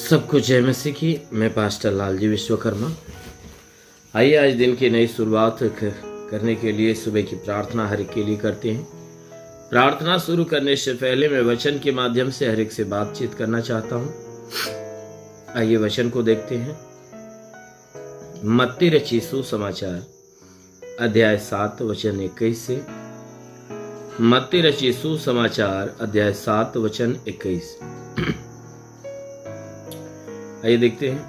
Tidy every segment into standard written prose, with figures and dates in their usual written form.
सबको जय मसीह की। मैं पास्टर लालजी विश्वकर्मा। आइए आज दिन की नई शुरुआत करने के लिए सुबह की प्रार्थना हर एक के लिए करते हैं। प्रार्थना शुरू करने से पहले मैं वचन के माध्यम से हर एक से बातचीत करना चाहता हूं। आइए वचन को देखते हैं। मत्ती रचित सुसमाचार अध्याय 7 वचन 21 से। मत्ती रचित सुसमाचार अध्याय 7 वचन 21। आइए देखते हैं।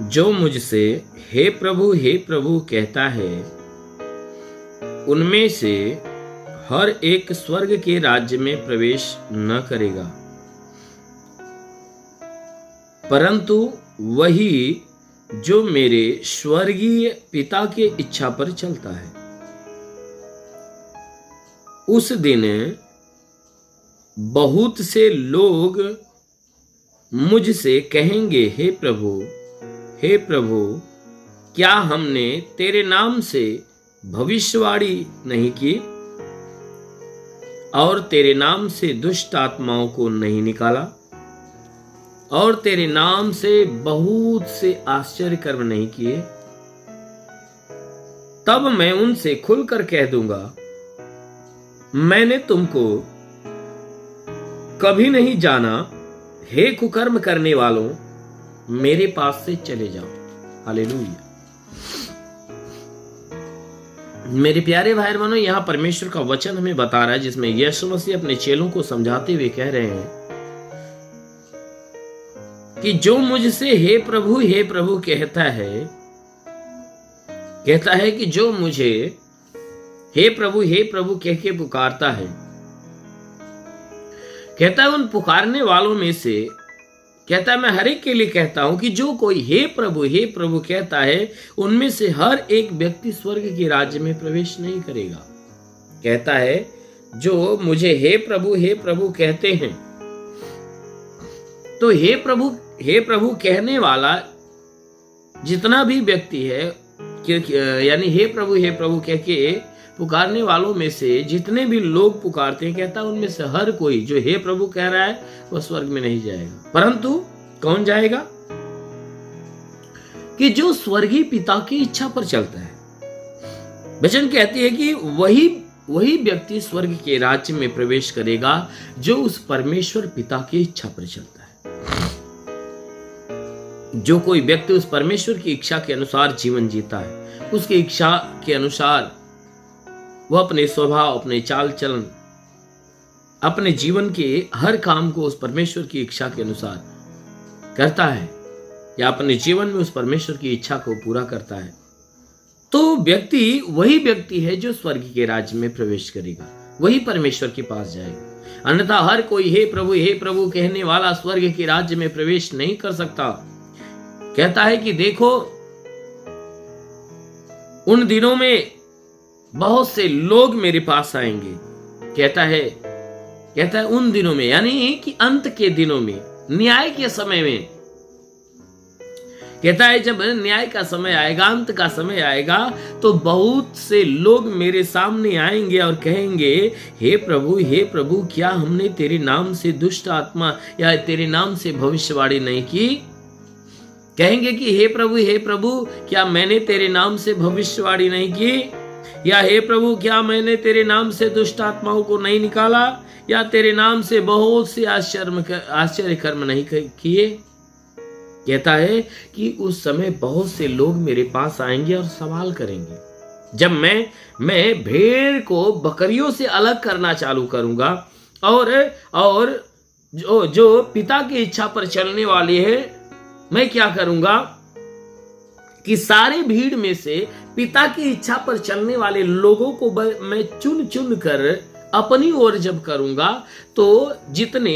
जो मुझसे हे प्रभु कहता है, उनमें से हर एक स्वर्ग के राज्य में प्रवेश न करेगा, परंतु वही जो मेरे स्वर्गीय पिता के इच्छा पर चलता है। उस दिन बहुत से लोग मुझसे कहेंगे, हे प्रभु, क्या हमने तेरे नाम से भविष्यवाणी नहीं की और तेरे नाम से दुष्ट आत्माओं को नहीं निकाला और तेरे नाम से बहुत से आश्चर्य कर्म नहीं किए? तब मैं उनसे खुलकर कह दूंगा, मैंने तुमको कभी नहीं जाना। हे कुकर्म करने वालों, मेरे पास से चले जाओ। हालेलुया। मेरे प्यारे भाई बहनों, यहां परमेश्वर का वचन हमें बता रहा है, जिसमें यीशु मसीह अपने चेलों को समझाते हुए कह रहे हैं कि जो मुझसे हे प्रभु कहता है कि जो मुझे हे प्रभु कह के पुकारता है, कहता है उन पुकारने वालों में से, कहता है मैं हर एक के लिए कहता हूं कि जो कोई हे प्रभु कहता है, उनमें से हर एक व्यक्ति स्वर्ग के राज्य में प्रवेश नहीं करेगा। कहता है जो मुझे हे प्रभु कहते हैं। तो हे प्रभु कहने वाला जितना भी व्यक्ति है, यानी हे प्रभु कह के पुकारने वालों में से जितने भी लोग पुकारते हैं, कहता है उनमें से हर कोई जो हे प्रभु कह रहा है वह स्वर्ग में नहीं जाएगा, परंतु कौन जाएगा? कि जो स्वर्गीय पिता की इच्छा पर चलता है। वचन कहती है कि वही व्यक्ति स्वर्ग के राज्य में प्रवेश करेगा जो उस परमेश्वर पिता की इच्छा पर चलता है। जो कोई व्यक्ति उस परमेश्वर की इच्छा के अनुसार जीवन जीता है, उसकी इच्छा के अनुसार वह अपने स्वभाव, अपने चाल चलन, अपने जीवन के हर काम को उस परमेश्वर की इच्छा के अनुसार करता है, या अपने जीवन में उस परमेश्वर की इच्छा को पूरा करता है, तो वही व्यक्ति है जो स्वर्ग के राज्य में प्रवेश करेगा, वही परमेश्वर के पास जाएगा। अन्यथा हर कोई हे प्रभु कहने वाला स्वर्ग के राज्य में प्रवेश नहीं कर सकता। कहता है कि देखो, उन दिनों में बहुत से लोग मेरे पास आएंगे। कहता है उन दिनों में, यानी कि अंत के दिनों में, न्याय के समय में। कहता है जब न्याय का समय आएगा, अंत का समय आएगा, तो बहुत से लोग मेरे सामने आएंगे और कहेंगे, हे प्रभु क्या हमने तेरे नाम से दुष्ट आत्मा या तेरे नाम से भविष्यवाणी नहीं की? कहेंगे कि हे प्रभु क्या मैंने तेरे नाम से भविष्यवाणी नहीं की? या हे प्रभु क्या मैंने तेरे नाम से दुष्ट आत्माओं को नहीं निकाला? या तेरे नाम से बहुत से आश्चर्य कर्म नहीं किए? कहता है कि उस समय बहुत से लोग मेरे पास आएंगे और सवाल करेंगे। जब मैं भेड़ को बकरियों से अलग करना चालू करूंगा और जो पिता की इच्छा पर चलने वाले हैं, मैं क्या करूंगा कि सारे भीड़ में से पिता की इच्छा पर चलने वाले लोगों को मैं चुन कर अपनी ओर जब करूंगा, तो जितने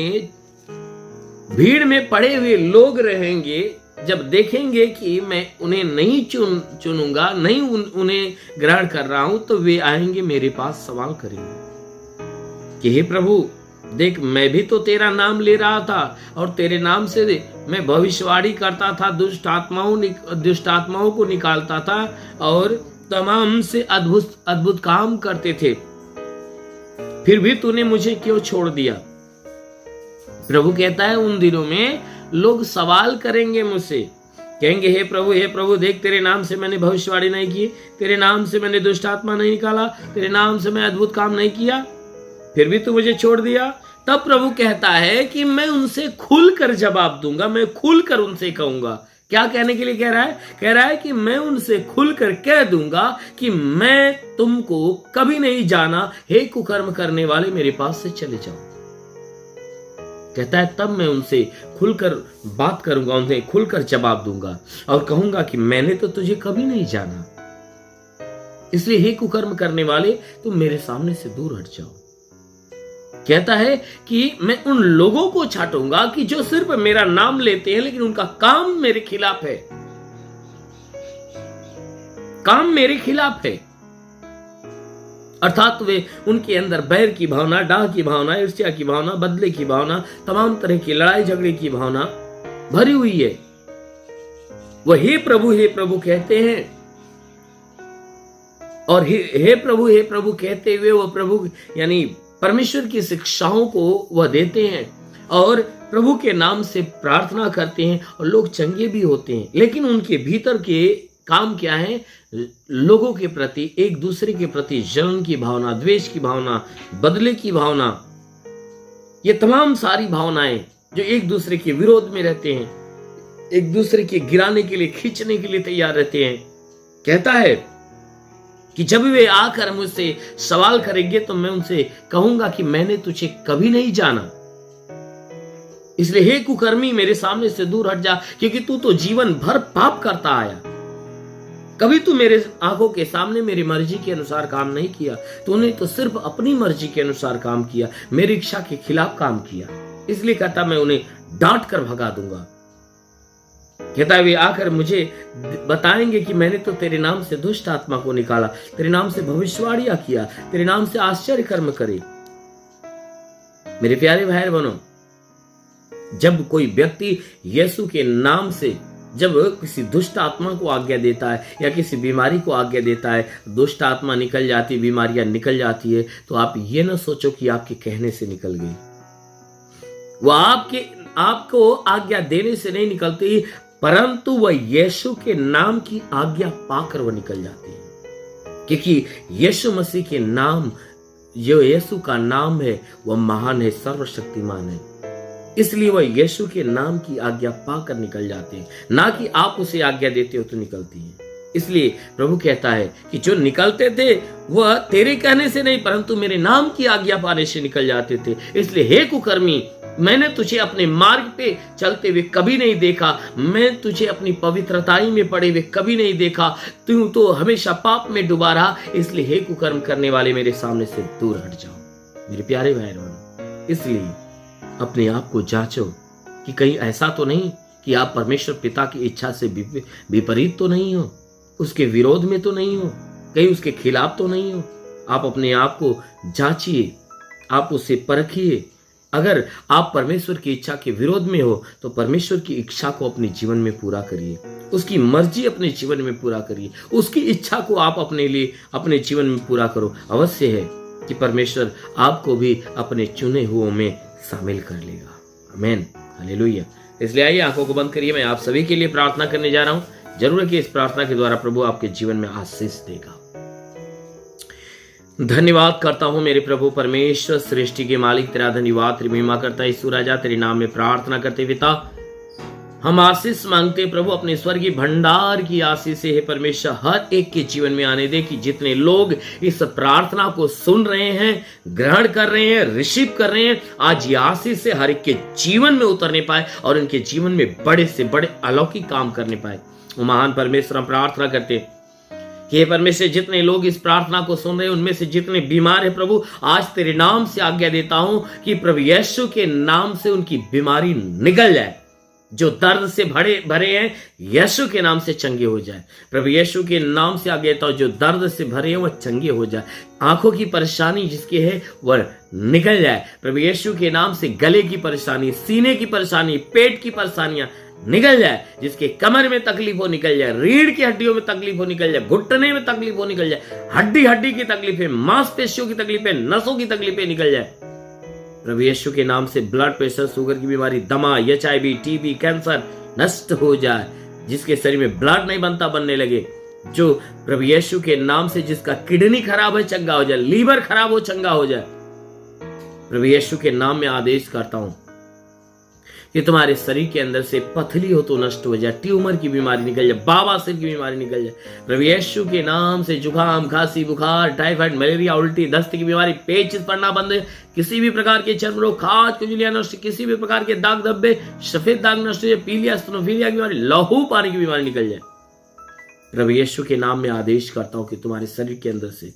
भीड़ में पड़े हुए लोग रहेंगे, जब देखेंगे कि मैं उन्हें नहीं चुनूंगा, नहीं उन्हें ग्रहण कर रहा हूं, तो वे आएंगे मेरे पास, सवाल करेंगे कि हे प्रभु देख, मैं भी तो तेरा नाम ले रहा था और तेरे नाम से मैं भविष्यवाणी करता था, दुष्ट आत्माओं को निकालता था और तमाम से अद्भुत काम करते थे, फिर भी तूने मुझे क्यों छोड़ दिया? प्रभु कहता है उन दिनों में लोग सवाल करेंगे मुझसे, कहेंगे हे प्रभु देख, तेरे नाम से मैंने भविष्यवाणी नहीं की, तेरे नाम से मैंने दुष्ट आत्मा नहीं निकाला, तेरे नाम से मैं अद्भुत काम नहीं किया, फिर भी तू मुझे छोड़ दिया। तब प्रभु कहता है कि मैं उनसे खुलकर जवाब दूंगा, मैं खुलकर उनसे कहूंगा। क्या कहने के लिए कह रहा है? कह रहा है कि मैं उनसे खुलकर कह दूंगा कि मैं तुमको कभी नहीं जाना, हे कुकर्म करने वाले, मेरे पास से चले जाओ। कहता है तब मैं उनसे खुलकर बात करूंगा, उन्हें खुलकर जवाब दूंगा और कहूंगा कि मैंने तो तुझे कभी नहीं जाना, इसलिए हे कुकर्म करने वाले, तुम मेरे सामने से दूर हट जाओ। कहता है कि मैं उन लोगों को छांटूंगा कि जो सिर्फ मेरा नाम लेते हैं लेकिन उनका काम मेरे खिलाफ है, काम मेरे खिलाफ है। अर्थात वे उनके अंदर बैर की भावना, डाह की भावना, ईर्ष्या की भावना, बदले की भावना, तमाम तरह की लड़ाई झगड़े की भावना भरी हुई है। वह हे प्रभु कहते हैं, और हे प्रभु कहते हुए वह प्रभु यानी परमेश्वर की शिक्षाओं को वह देते हैं और प्रभु के नाम से प्रार्थना करते हैं और लोग चंगे भी होते हैं। लेकिन उनके भीतर के काम क्या है? लोगों के प्रति, एक दूसरे के प्रति जलन की भावना, द्वेष की भावना, बदले की भावना, ये तमाम सारी भावनाएं जो एक दूसरे के विरोध में रहते हैं, एक दूसरे के गिराने के लिए, खींचने के लिए तैयार रहते हैं। कहता है कि जब वे आकर मुझसे सवाल करेंगे तो मैं उनसे कहूंगा कि मैंने तुझे कभी नहीं जाना, इसलिए हे कुकर्मी मेरे सामने से दूर हट जा, क्योंकि तू तो जीवन भर पाप करता आया। कभी तू मेरे आंखों के सामने मेरी मर्जी के अनुसार काम नहीं किया, तूने तो सिर्फ अपनी मर्जी के अनुसार काम किया, मेरी इच्छा के खिलाफ काम किया। इसलिए कहता मैं उन्हें डांट कर भगा दूंगा। कहता है वे आकर मुझे बताएंगे कि मैंने तो तेरे नाम से दुष्ट आत्मा को निकाला, तेरे नाम से भविष्यवाणियां किया, तेरे नाम से आश्चर्य कर्म करे। मेरे प्यारे भाई बहनों, जब कोई व्यक्ति यीशु के नाम से जब किसी दुष्ट आत्मा को आज्ञा देता है या किसी बीमारी को आज्ञा देता है, दुष्ट आत्मा निकल जाती, बीमारियां निकल जाती है, तो आप ये ना सोचो कि आपके कहने से निकल गई। वह आपको आज्ञा देने से नहीं निकलती, परंतु वह यीशु के नाम की आज्ञा पाकर वह निकल जाती है। क्योंकि यीशु मसीह के नाम, जो यीशु का नाम है, वह महान है, सर्वशक्तिमान है, इसलिए वह यीशु के नाम की आज्ञा पाकर निकल जाते हैं, ना कि आप उसे आज्ञा देते हो तो निकलती है। इसलिए प्रभु कहता है कि जो निकलते थे वह तेरे कहने से नहीं, परंतु मेरे नाम की आज्ञा पाने से निकल जाते थे। इसलिए हे कुकर्मी, मैंने तुझे अपने मार्ग पे चलते हुए कभी नहीं देखा, मैं तुझे अपनी पवित्रताई में पड़े हुए कभी नहीं देखा, तू तो हमेशा पाप में डूबा रहा। इसलिए हे कुकर्म करने वाले, मेरे सामने से दूर हट जाओ। मेरे प्यारे भाई बहनों, इसलिए अपने आप को जांचो कि कहीं ऐसा तो नहीं कि आप परमेश्वर पिता की इच्छा से विपरीत तो नहीं हो, उसके विरोध में तो नहीं हो, कहीं उसके खिलाफ तो नहीं हो। आप अपने आप को जांचिए, आप उसे परखिए। अगर आप परमेश्वर की इच्छा के विरोध में हो तो परमेश्वर की इच्छा को अपने जीवन में पूरा करिए, उसकी मर्जी अपने जीवन में पूरा करिए, उसकी इच्छा को आप अपने लिए अपने जीवन में पूरा करो। अवश्य है कि परमेश्वर आपको भी अपने चुने हुओं में शामिल कर लेगा। आमीन, हालेलुया। इसलिए आइए आंखों को बंद करिए, मैं आप सभी के लिए प्रार्थना करने जा रहा हूं। जरूर है कि इस प्रार्थना के द्वारा प्रभु आपके जीवन में आशीष देगा। धन्यवाद करता हूं मेरे प्रभु परमेश्वर, सृष्टि के मालिक, तेरा धन्यवाद, तेरी महिमा करता है यीशु राजा। तेरे नाम में प्रार्थना करते पिता, हम आशीष मांगते प्रभु, अपने स्वर्गीय भंडार की आशीष से हे परमेश्वर हर एक के जीवन में आने दे, कि जितने लोग इस प्रार्थना को सुन रहे हैं, ग्रहण कर रहे हैं, रिसीव कर रहे हैं, आज ये आशीष से हर एक के जीवन में उतरने पाए और इनके जीवन में बड़े से बड़े अलौकिक काम करने पाए। महान परमेश्वर, हम प्रार्थना करते हैं हे परमेश्वर, जितने लोग इस प्रार्थना को सुन रहे हैं, उनमें से जितने बीमार हैं प्रभु, आज तेरे नाम से आज्ञा देता हूं कि प्रभु यीशु के नाम से उनकी बीमारी निकल जाए। जो दर्द से भरे हैं, यीशु के नाम से चंगे हो जाए। प्रभु यीशु के नाम से आज्ञा देता हूं, जो दर्द से भरे हैं वह चंगे हो जाए। आंखों की परेशानी जिसकी है वह निकल जाए। प्रभु यीशु के नाम से गले की परेशानी, सीने की परेशानी, पेट की परेशानियां निकल जाए। जिसके कमर में तकलीफ हो निकल जाए, रीढ़ की हड्डियों में तकलीफ हो निकल जाए, घुटने में तकलीफ हो निकल जाए, हड्डी की तकलीफें, मांसपेशियों की तकलीफें, नसों की तकलीफें निकल जाए। प्रभु यीशु के नाम से ब्लड प्रेशर, शुगर की बीमारी, दमा, HIV, TB, कैंसर नष्ट हो जाए। जिसके शरीर में ब्लड नहीं बनता बनने लगे, जो प्रभु यीशु के नाम से जिसका किडनी खराब है चंगा हो जाए, लीवर खराब हो चंगा हो जाए। प्रभु यीशु के नाम में आदेश करता हूं कि तुम्हारे शरीर के अंदर से पथरी हो तो नष्ट हो जाए, ट्यूमर की बीमारी निकल जाए, बाबासिर की बीमारी निकल जाए। प्रभु यीशु के नाम से जुकाम, खांसी, बुखार, टाइफाइड, मलेरिया, उल्टी, दस्त की बीमारी, पेचिश पड़ना बंद है। किसी भी प्रकार के चर्म रोग, खाज, खुजलियां नष्ट, किसी भी प्रकार के दाग धब्बे, सफेद दाग नष्ट हो जाए, पीलिया, स्तनोफिलिया की बीमारी, लहू पानी की बीमारी निकल जाए। प्रभु यीशु के नाम में आदेश करता हूं कि तुम्हारे शरीर के अंदर से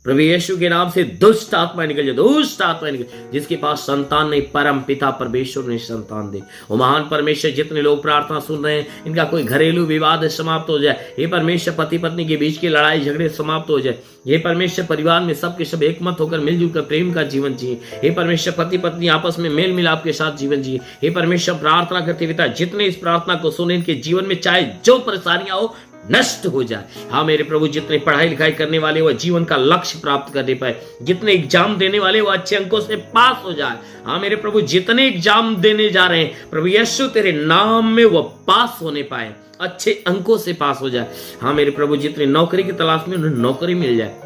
प्रभु यीशु के नाम से दुष्ट आत्मा निकल जाए, दुष्ट आत्मा निकल। जिसके पास संतान नहीं, परम पिता परमेश्वर ने संतान दे। वो महान परमेश्वर, जितने लोग प्रार्थना सुन रहे हैं, इनका कोई घरेलू विवाद समाप्त हो जाए। हे परमेश्वर, पति पत्नी के बीच की लड़ाई झगड़े समाप्त हो जाए। हे परमेश्वर, परिवार में सबके सब एकमत होकर मिलजुल कर प्रेम का जीवन जिए। हे परमेश्वर, पति पत्नी आपस में मेल मिलाप के साथ जीवन जिए। हे परमेश्वर, प्रार्थना करते पिता, जितने इस प्रार्थना को सुने, इनके जीवन में चाहे जो परेशानियां हो नष्ट हो जाए। हाँ मेरे प्रभु, जितने पढ़ाई लिखाई करने वाले वो जीवन का लक्ष्य प्राप्त करने पाए, जितने एग्जाम देने वाले वो अच्छे अंकों से पास हो जाए। हाँ मेरे प्रभु, जितने एग्जाम देने जा रहे हैं प्रभु यीशु तेरे नाम में वो पास होने पाए, अच्छे अंकों से पास हो जाए। हाँ मेरे प्रभु, जितने नौकरी की तलाश में उन्हें नौकरी मिल जाए,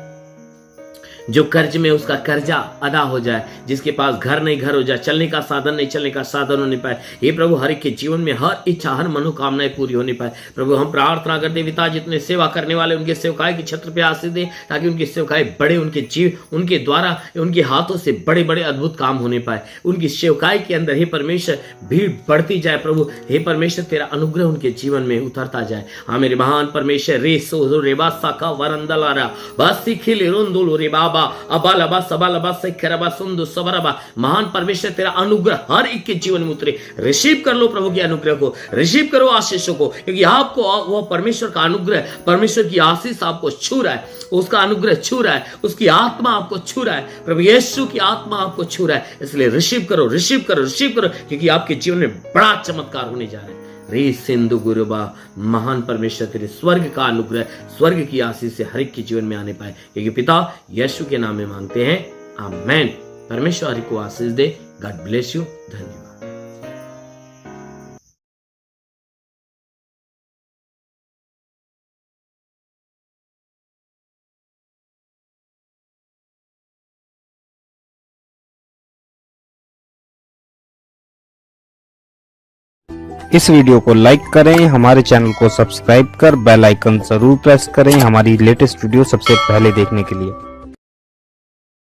जो कर्ज में उसका कर्जा अदा हो जाए, जिसके पास घर नहीं घर हो जाए, चलने का साधन नहीं चलने का साधन होने पाए। हे प्रभु, हर एक के जीवन में हर इच्छा हर मनोकामनाएं पूरी होने पाए। प्रभु हम प्रार्थना करते पिता, जितने सेवा करने वाले उनके सेवकाई के छत्र पे आशीष दे, ताकि उनकी सेवकाई बड़े, उनके जीव उनके द्वारा उनके हाथों से बड़े बड़े अद्भुत काम होने पाए। उनकी सेवकाई के अंदर हे परमेश्वर भीड़ बढ़ती जाए। प्रभु हे परमेश्वर, तेरा अनुग्रह उनके जीवन में उतरता जाए। हाँ मेरे महान परमेश्वर, रे सो रे बासा का वरंदलारा बासी खिले रोंदोलो रे बाबा अबालबा सबालबा सेखरबा सुंदु सबरबा। महान परमेश्वर, तेरा अनुग्रह हर एक के जीवन में उतरे। रिसीव कर लो प्रभु के अनुग्रह को, रिसीव करो आशीषों को, क्योंकि आपको वो परमेश्वर का अनुग्रह, परमेश्वर की आशीष आपको छू रहा है, उसका अनुग्रह छू रहा है, उसकी आत्मा आपको छू रहा है, प्रभु यीशु की आत्मा आपको छू रहा है। इसलिए रिसीव करो, रिसीव करो, रिसीव करो, क्योंकि आपके जीवन में बड़ा चमत्कार होने जा रहा है। रे सिंधु गुरुबा, महान परमेश्वर तेरे स्वर्ग का अनुग्रह, स्वर्ग की आशीष से हर एक के जीवन में आने पाए, क्योंकि पिता यीशु के नाम में मांगते हैं, आमेन। परमेश्वर हर एक को आशीष दे। God bless you. धन्यवाद। इस वीडियो को लाइक करें, हमारे चैनल को सब्सक्राइब कर बेल आइकन जरूर प्रेस करें हमारी लेटेस्ट वीडियो सबसे पहले देखने के लिए।